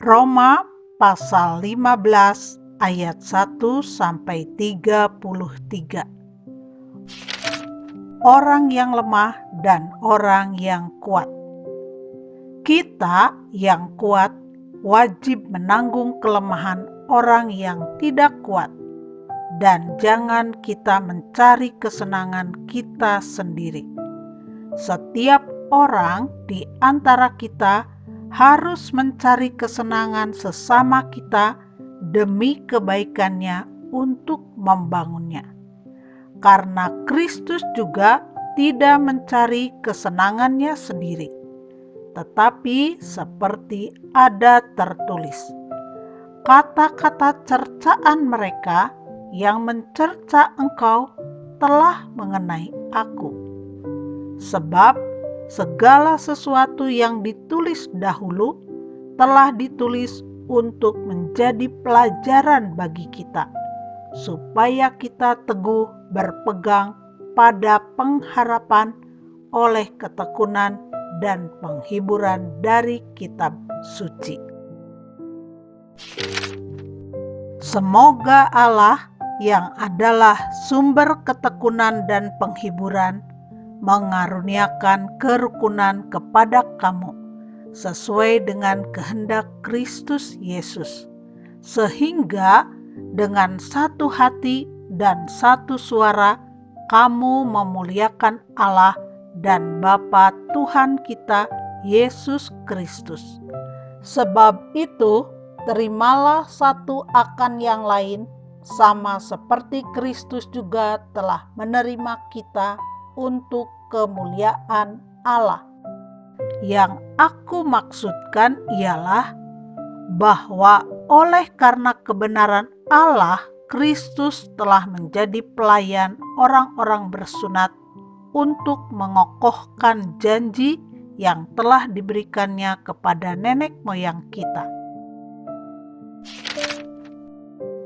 Roma pasal 15 ayat 1 sampai 33. Orang yang lemah dan orang yang kuat. Kita yang kuat wajib menanggung kelemahan orang yang tidak kuat, dan jangan kita mencari kesenangan kita sendiri. Setiap orang di antara kita harus mencari kesenangan sesama kita demi kebaikannya untuk membangunnya. Karena Kristus juga tidak mencari kesenangannya sendiri, tetapi seperti ada tertulis, kata-kata cercaan mereka yang mencerca engkau telah mengenai aku. Sebab segala sesuatu yang ditulis dahulu telah ditulis untuk menjadi pelajaran bagi kita, supaya kita teguh berpegang pada pengharapan oleh ketekunan dan penghiburan dari kitab suci. Semoga Allah yang adalah sumber ketekunan dan penghiburan mengaruniakan kerukunan kepada kamu sesuai dengan kehendak Kristus Yesus, sehingga dengan satu hati dan satu suara kamu memuliakan Allah dan Bapa Tuhan kita Yesus Kristus. Sebab itu, terimalah satu akan yang lain, sama seperti Kristus juga telah menerima kita untuk kemuliaan Allah. Yang aku maksudkan ialah bahwa oleh karena kebenaran Allah, Kristus telah menjadi pelayan orang-orang bersunat untuk mengokohkan janji yang telah diberikannya kepada nenek moyang kita,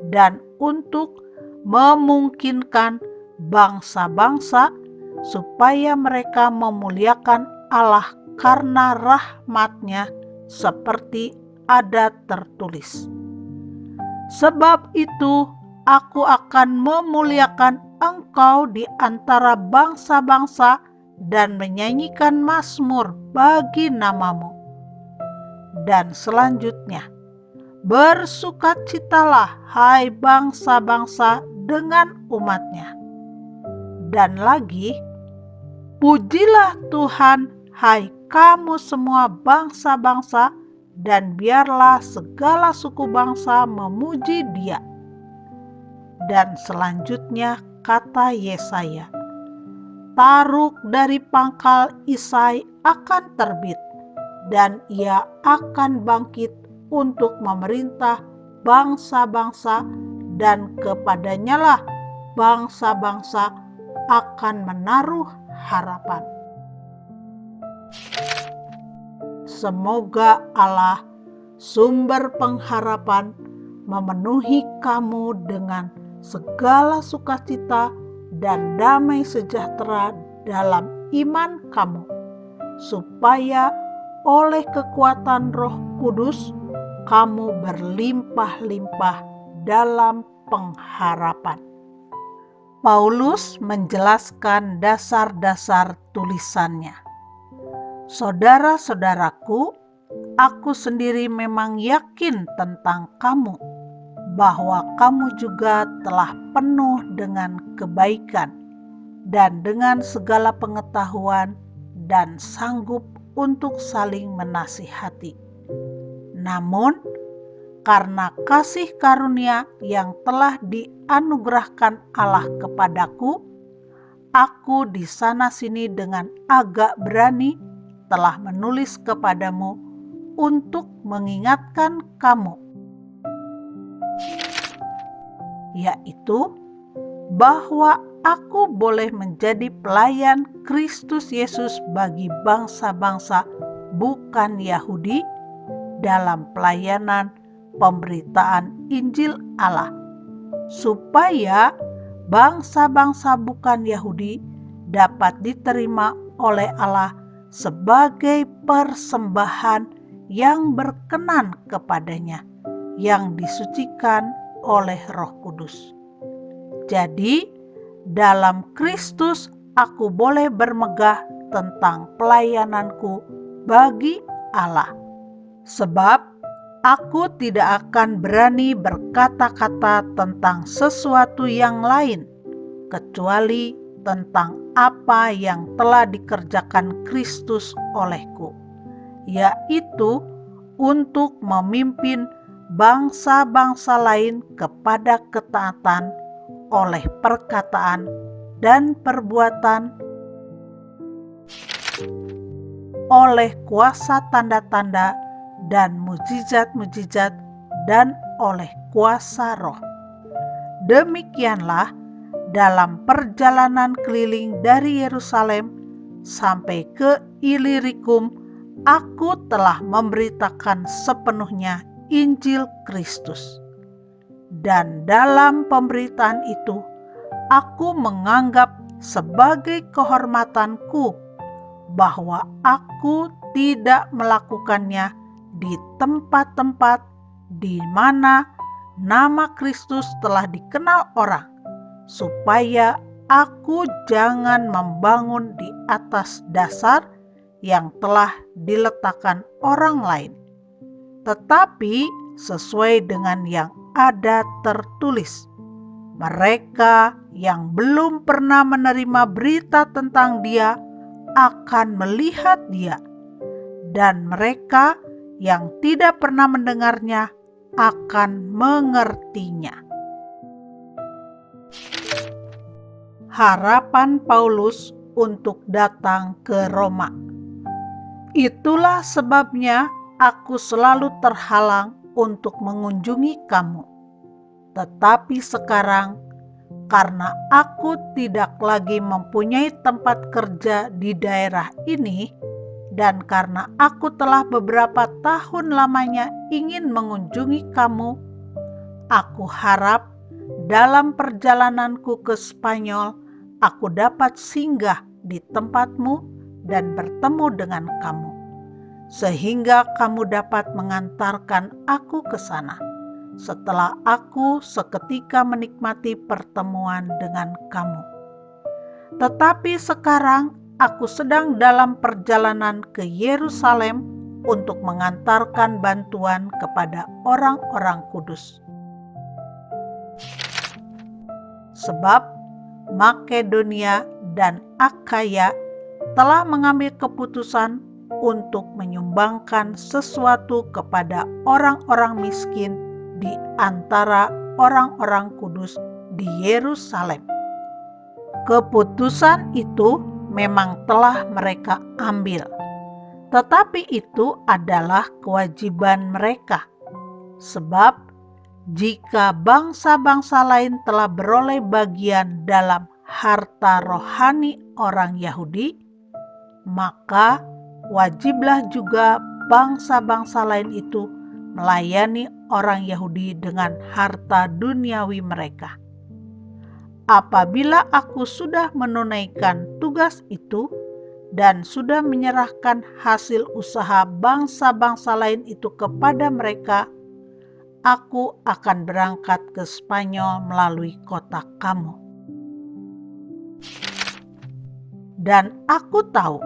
dan untuk memungkinkan bangsa-bangsa supaya mereka memuliakan Allah karena rahmat-Nya, seperti ada tertulis, sebab itu aku akan memuliakan engkau di antara bangsa-bangsa dan menyanyikan mazmur bagi namamu. Dan selanjutnya, bersukacitalah hai bangsa-bangsa dengan umat-Nya. Dan lagi, pujilah Tuhan hai kamu semua bangsa-bangsa, dan biarlah segala suku bangsa memuji Dia. Dan selanjutnya kata Yesaya, taruk dari pangkal Isai akan terbit, dan ia akan bangkit untuk memerintah bangsa-bangsa, dan kepadanyalah bangsa-bangsa akan menaruh harapan. Semoga Allah, sumber pengharapan, memenuhi kamu dengan segala sukacita dan damai sejahtera dalam iman kamu, supaya oleh kekuatan Roh Kudus kamu berlimpah-limpah dalam pengharapan. Paulus menjelaskan dasar-dasar tulisannya. Saudara-saudaraku, aku sendiri memang yakin tentang kamu, bahwa kamu juga telah penuh dengan kebaikan dan dengan segala pengetahuan, dan sanggup untuk saling menasihati. Namun, karena kasih karunia yang telah dianugerahkan Allah kepadaku, aku di sana-sini dengan agak berani telah menulis kepadamu untuk mengingatkan kamu, yaitu bahwa aku boleh menjadi pelayan Kristus Yesus bagi bangsa-bangsa bukan Yahudi dalam pelayanan pemberitaan Injil Allah, supaya bangsa-bangsa bukan Yahudi dapat diterima oleh Allah sebagai persembahan yang berkenan kepadanya, yang disucikan oleh Roh Kudus. Jadi, dalam Kristus aku boleh bermegah tentang pelayananku bagi Allah. Sebab aku tidak akan berani berkata-kata tentang sesuatu yang lain, kecuali tentang apa yang telah dikerjakan Kristus olehku, yaitu untuk memimpin bangsa-bangsa lain kepada ketaatan oleh perkataan dan perbuatan, oleh kuasa tanda-tanda dan mujizat-mujizat, dan oleh kuasa Roh. Demikianlah dalam perjalanan keliling dari Yerusalem sampai ke Ilirikum, aku telah memberitakan sepenuhnya Injil Kristus. Dan dalam pemberitaan itu, aku menganggap sebagai kehormatanku bahwa aku tidak melakukannya di tempat-tempat di mana nama Kristus telah dikenal orang, supaya aku jangan membangun di atas dasar yang telah diletakkan orang lain, tetapi sesuai dengan yang ada tertulis, mereka yang belum pernah menerima berita tentang Dia akan melihat Dia, dan mereka yang tidak pernah mendengarnya akan mengertinya. Harapan Paulus untuk datang ke Roma. Itulah sebabnya aku selalu terhalang untuk mengunjungi kamu. Tetapi sekarang, karena aku tidak lagi mempunyai tempat kerja di daerah ini, dan karena aku telah beberapa tahun lamanya ingin mengunjungi kamu, aku harap dalam perjalananku ke Spanyol, aku dapat singgah di tempatmu dan bertemu dengan kamu, sehingga kamu dapat mengantarkan aku ke sana, setelah aku seketika menikmati pertemuan dengan kamu. Tetapi sekarang aku sedang dalam perjalanan ke Yerusalem untuk mengantarkan bantuan kepada orang-orang kudus. Sebab Makedonia dan Akhaya telah mengambil keputusan untuk menyumbangkan sesuatu kepada orang-orang miskin di antara orang-orang kudus di Yerusalem. Keputusan itu memang telah mereka ambil, tetapi itu adalah kewajiban mereka. Sebab jika bangsa-bangsa lain telah beroleh bagian dalam harta rohani orang Yahudi, maka wajiblah juga bangsa-bangsa lain itu melayani orang Yahudi dengan harta duniawi mereka. Apabila aku sudah menunaikan tugas itu dan sudah menyerahkan hasil usaha bangsa-bangsa lain itu kepada mereka, aku akan berangkat ke Spanyol melalui kota kamu. Dan aku tahu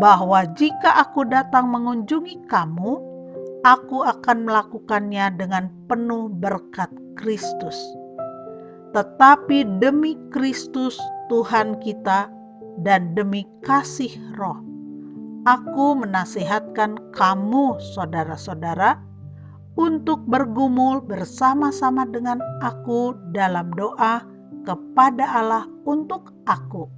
bahwa jika aku datang mengunjungi kamu, aku akan melakukannya dengan penuh berkat Kristus. Tetapi demi Kristus Tuhan kita dan demi kasih Roh, aku menasihatkan kamu saudara-saudara untuk bergumul bersama-sama dengan aku dalam doa kepada Allah untuk aku,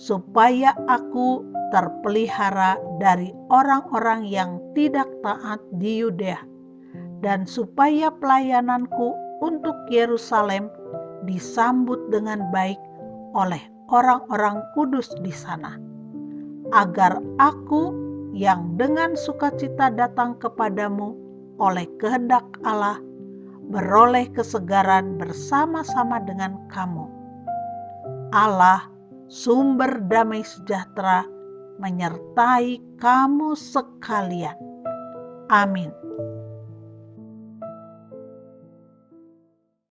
supaya aku terpelihara dari orang-orang yang tidak taat di Yudea, dan supaya pelayananku untuk Yerusalem disambut dengan baik oleh orang-orang kudus di sana, agar aku yang dengan sukacita datang kepadamu oleh kehendak Allah beroleh kesegaran bersama-sama dengan kamu. Allah, sumber damai sejahtera, menyertai kamu sekalian. Amin.